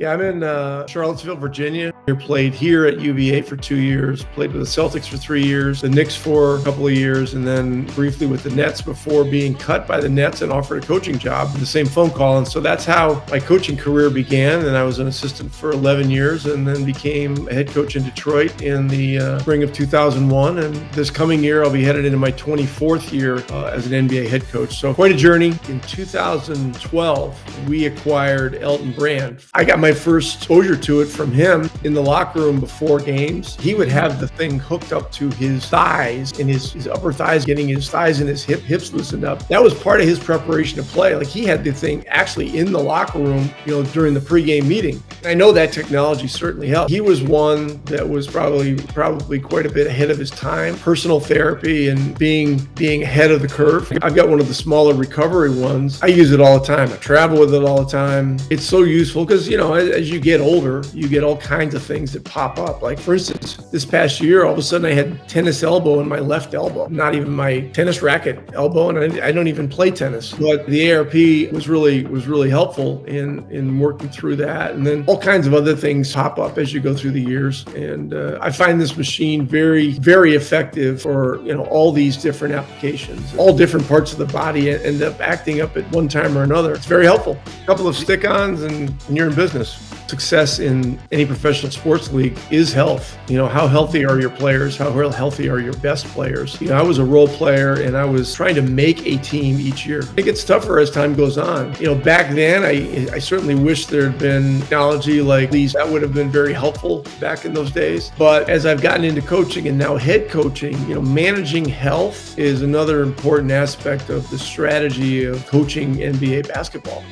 Yeah, I'm in Charlottesville, Virginia. I played here at UVA for 2 years, played with the Celtics for 3 years, the Knicks for a couple of years, and then briefly with the Nets before being cut by the Nets and offered a coaching job, the same phone call. And so that's how my coaching career began. And I was an assistant for 11 years and then became a head coach in Detroit in the spring of 2001. And this coming year, I'll be headed into my 24th year as an NBA head coach. So quite a journey. In 2012, we acquired Elton Brand. I got my first exposure to it from him in the locker room before games. He would have the thing hooked up to his thighs and his upper thighs, getting his thighs and his hips loosened up. That was part of his preparation to play. Like, he had the thing actually in the locker room, during the pregame meeting. I know that technology certainly helped. He was one that was probably quite a bit ahead of his time. Personal therapy and being ahead of the curve. I've got one of the smaller recovery ones. I use it all the time. I travel with it all the time. It's so useful because, as you get older, you get all kinds of things that pop up. Like, for instance, this past year, all of a sudden I had tennis elbow in my left elbow, not even my tennis racket elbow, and I don't even play tennis. But the ARP was really helpful in working through that. And then all kinds of other things pop up as you go through the years. And I find this machine very, very effective for, all these different applications. All different parts of the body end up acting up at one time or another. It's very helpful. A couple of stick-ons and you're in business. Success in any professional sports league is health. How healthy are your players? How healthy are your best players? I was a role player and I was trying to make a team each year. It gets tougher as time goes on. Back then, I certainly wish there had been technology like these. That would have been very helpful back in those days. But as I've gotten into coaching and now head coaching, managing health is another important aspect of the strategy of coaching NBA basketball.